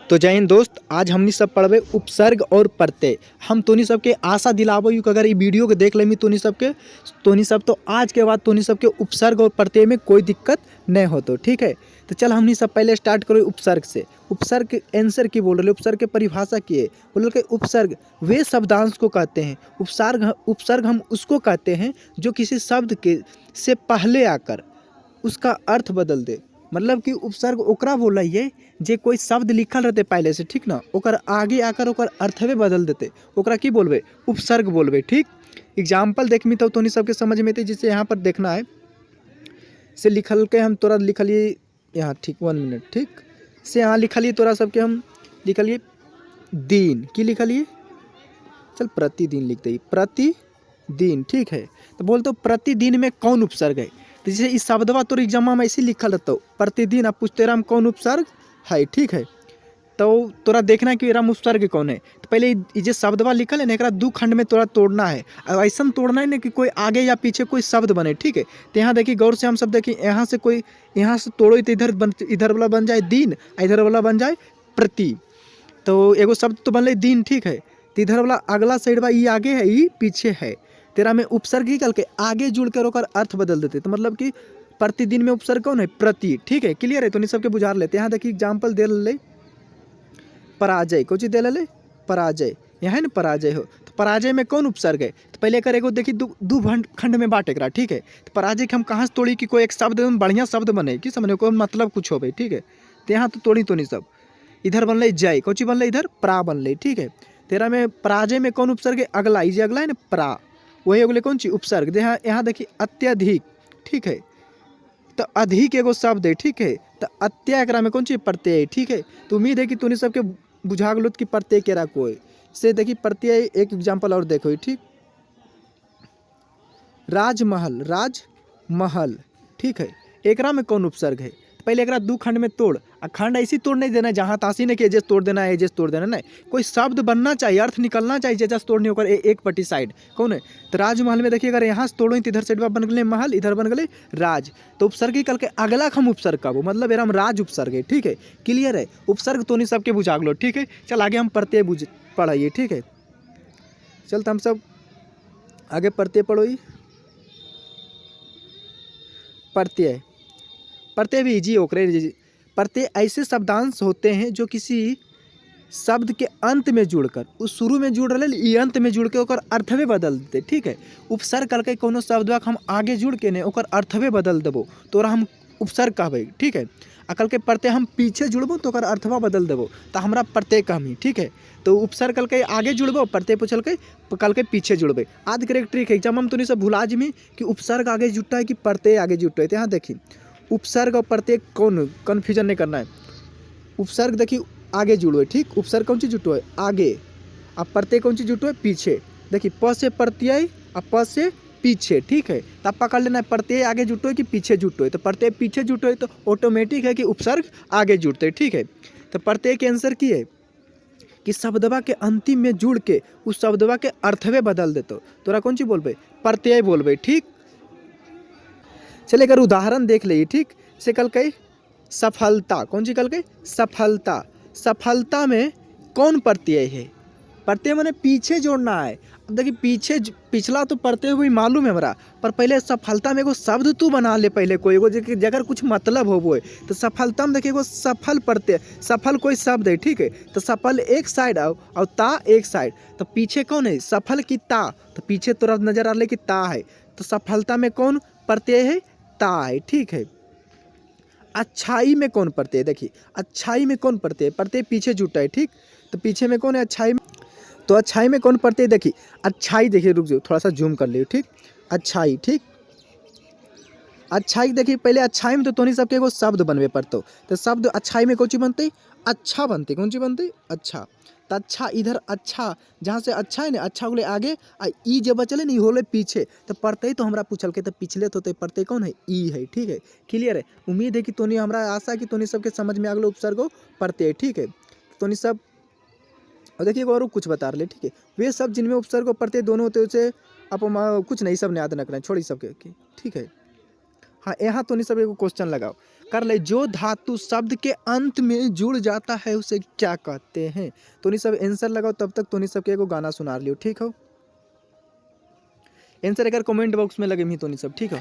तो जय हिंद दोस्त, आज हमनी सब पढ़बे उपसर्ग और प्रत्यय। हम तोनी सबके आशा दिलाबो कि अगर ये वीडियो के देख लेमी तोनी सब तो आज के बाद तोनी सबके उपसर्ग और प्रत्यय में कोई दिक्कत नहीं हो। तो ठीक है, तो चल हमनी सब पहले स्टार्ट करो उपसर्ग से। उपसर्ग के आंसर की बोल रहे, उपसर्ग के परिभाषा की है। बोल रहे उपसर्ग वे शब्दांश को कहते हैं। उपसर्ग हम उसको कहते हैं जो किसी शब्द के से पहले आकर उसका अर्थ बदल दे। मतलब कि उपसर्ग ओकरा बोला ये जे कोई शब्द लिखल रहते पहले से, ठीक ना, ओकर आगे आकर ओकर अर्थवे बदल देते, ओकरा की बोलबे, उपसर्ग बोलबे। ठीक, एग्जाम्पल देखमी तो तोनी सबके समझ में थे। जिसे यहाँ पर देखना है से लिखल के हम तोरा लिखलिए यहाँ, ठीक 1 मिनट, ठीक से यहाँ लिखलिए तोरा सबके हम लिखलिए दिन की लिखलिए, चल प्रतिदिन लिख दे, प्रतिदिन। ठीक है, तो बोलते प्रतिदिन में कौन उपसर्ग है। तो जैसे इस शब्दवा तोर एग्जाम में ऐसे लिखल रहता हो प्रतिदिन, अब पूछते राम कौन उपसर्ग है। ठीक है, तो तोरा देखना है कि राम उपसर्ग कौन है। तो पहले ये जो शब्दवा लिखल है ना, एक दो खंड में तोरा तोड़ना है। और ऐसा तोड़ना है ना कि कोई आगे या पीछे कोई शब्द बने। ठीक है, तो यहाँ देखिए गौर से हम सब देखिए, यहाँ से कोई यहाँ से तोड़ो तो इधर वाला बन जाए दिन, इधर वाला बन जाए प्रति। तो एगो शब्द तो बनले दिन। ठीक है, तो इधर वाला अगला साइड बा ये आगे है, ये पीछे है। तेरा में उपसर्ग ही करके आगे जुड़ कर ओकर अर्थ बदल देते। तो मतलब कि प्रतिदिन में उपसर्ग कौन है, प्रति। ठीक है, क्लियर है, तो नहीं सबके बुझार लेते। यहाँ देखिए एग्जाम्पल दे ले, पराजय, कुछ दे ले, पराजय, यहाँ है ना पराजय हो। तो पराजय में कौन उपसर्ग है। तो पहले कर एगो देखिए दो खंड में बांटे करा। ठीक है, तो पराजय के हम कहाँ से तोड़ी कि कोई एक शब्द बढ़िया शब्द बने कि समझे कोई मतलब कुछ हो भाई। ठीक है, तो यहाँ तो तोड़ी तो नहीं सब, इधर बनल जय, कोची बनल इधर प्रा बनल। ठीक है, तेरा में पराजय में कौन उपसर्ग है, अगला, ये अगला है ना प्रा, वही अगले कौन चीज उपसर्ग। यहाँ देखिए अत्यधिक। ठीक है, तो अधिक एगो शब्द है। ठीक है, तो अत्या एकरा में कौन चीज प्रत्यय। ठीक है, तो उम्मीद है कि तूने सबके बुझा गलो कि प्रत्यय केरा कोई से देखी प्रत्यय। एक एग्जाम्पल और देखो, ठीक, राजमहल, राजमहल। ठीक है, एकरा में कौन उपसर्ग है। पहले एकरा दो खंड में तोड़, और खंड ऐसी तोड़ नहीं देना जहाँ तासी ने कि एजेस तोड़ देना है, एजेस तोड़ देना नहीं, कोई शब्द बनना चाहिए, अर्थ निकलना चाहिए। जेजस तोड़ने होकर एक पट्टी साइड कौन है। तो राजमहल में देखिए अगर यहाँ से तोड़ो तो इधर साइड बन गए महल, इधर बन गए राज। तो उपसर्ग ही कल के अगला हम उपसर्ग का वो मतलब एरा हम राज उपसर्ग है। ठीक है, क्लियर है, उपसर्ग तो नहीं सबके बुझा लो। ठीक है, चल आगे हम प्रत्यय पढ़ाइए। ठीक है, चल तो हम सब आगे प्रत्यय पढ़ो। प्रत्यय, प्रत्यय भी इजी ओकरे। प्रत्यय ऐसे शब्दांश होते हैं जो किसी शब्द के अंत में जुड़कर, उस शुरू में जुड़ रहे ये अंत में जुड़ के ओकर अर्थवे बदल देते। ठीक है, उपसर्ग कल के कोनो शब्द हम आगे जुड़ के ने ओकर अर्थवे बदल देबो तोरा हम उपसर्ग कहबे। ठीक है, अकल के प्रत्यय हम पीछे जुड़बो तो ओकर अर्थवा बदल देबो तो हमरा प्रत्यय कहमी। ठीक है, तो उपसर्ग कल के आगे जुड़बो, प्रत्यय पूछल के कल के पीछे जुड़बे। आज के एक ट्रिक है, जब हम तो नहीं सब भुला जमी कि उपसर्ग आगे जुटता है कि प्रत्यय आगे जुटता है। तो यहाँ देखिए उपसर्ग और प्रत्यय कौन कन्फ्यूजन नहीं करना है। उपसर्ग देखिए आगे जुड़ो है, ठीक, उपसर्ग कौन चीज जुटो है आगे, अब प्रत्यय कौन चीज जुटो है पीछे। देखिए प से प्रत्यय और प से पीछे। ठीक है, तो आप पकड़ लेना है प्रत्यय आगे जुटो है कि पीछे जुटो है। तो प्रत्यय पीछे जुटो है तो ऑटोमेटिक है कि उपसर्ग आगे जुटते है। ठीक है, तो प्रत्यय के आंसर की है कि शब्दवा के अंतिम में जुड़ के उस शब्दवा के अर्थवे बदल देते। तोरा कौन चीज बोलबे, प्रत्यय बोलबे। ठीक, चलिए अगर उदाहरण देख लीजिए। ठीक, से कल कही सफलता, कौन सी कल कही सफलता। सफलता में कौन प्रत्यय है, प्रत्यय मैंने पीछे जोड़ना है। अब देखिए पीछे पिछला तो प्रत्यय हुई मालूम है हमारा, पर पहले सफलता में एगो शब्द तू बना ले पहले, कोई एगो जगह कुछ मतलब हो वो है। तो सफलता में देखिए एगो सफल प्रत्यय, सफल कोई शब्द है। ठीक है, तो सफल एक साइड आओ और ता एक साइड, तो पीछे कौन है सफल की ता, तो पीछे तो नजर आ रहा कि ता है। तो सफलता में कौन प्रत्यय है, ता है। ठीक है, अच्छाई में कौन प्रत्यय, देखिए अच्छाई में कौन प्रत्यय, प्रत्यय पीछे जुटा है। ठीक, तो पीछे में कौन है अच्छाई में, तो अच्छाई में कौन प्रत्यय, देखिए अच्छाई, देखिए रुक जाओ थोड़ा सा जूम कर लियो। ठीक, अच्छाई, ठीक, अच्छाई देखिए पहले अच्छाई में तो तोनी सबके एगो शब्द बनबे पड़तो। तो शब्द अच्छाई में कौन ची बनते, अच्छा बनते, कौन ची बनते अच्छा। तो अच्छा इधर अच्छा, जहाँ से अच्छा है ना अच्छा होले आगे, आ ई जब बचले नहीं होले पीछे। तो प्रत्यय तो हमरा पूछल के तो पिछले तो प्रत्यय कौन है, ई है। ठीक है, क्लियर है, उम्मीद है कि तोनी हमरा आशा कि तोनी सबके समझ में आ गलो उपसर्ग प्रत्यय। ठीक है, तोनी सब और देखिए और कुछ बता रहे। ठीक है, वे सब जिनमें उपसर्ग और प्रत्यय दोनों होते हैं उसे आप कुछ नहीं सब याद न करें, छोड़ी सबके। ठीक है, हाँ यहाँ तो नहीं सब एगो क्वेश्चन लगाओ, कर ले। जो धातु शब्द के अंत में जुड़ जाता है उसे क्या कहते हैं? तोनी सब आंसर लगाओ, तब तक तोनी सब के एगो गाना सुना लियो, ठीक हो? आंसर अगर कमेंट बॉक्स में लगे मी तोनी सब, ठीक हो?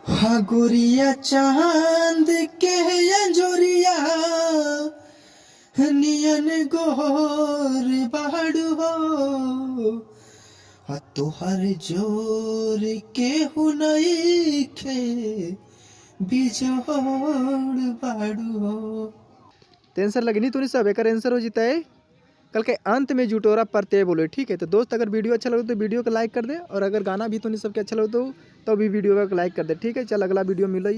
हाँ गोरिया चांद के अंजोरिया नियन गोर बाड़ू हो, तोहर जोर के हुनईखे बिजोड़ बाड़ू हो। तो आंसर लगे नहीं तोनी सब, एक आंसर हो जीता है कल के अंत में जुटोरा प्रत्यय बोलो, ठीक है? तो दोस्त अगर वीडियो अच्छा लगे तो वीडियो को लाइक कर दे, और अगर गाना भी तोनी सबके अच्छा लगे तो भी वीडियो को लाइक कर दे, ठीक है? चल अगला वीडियो मिलो।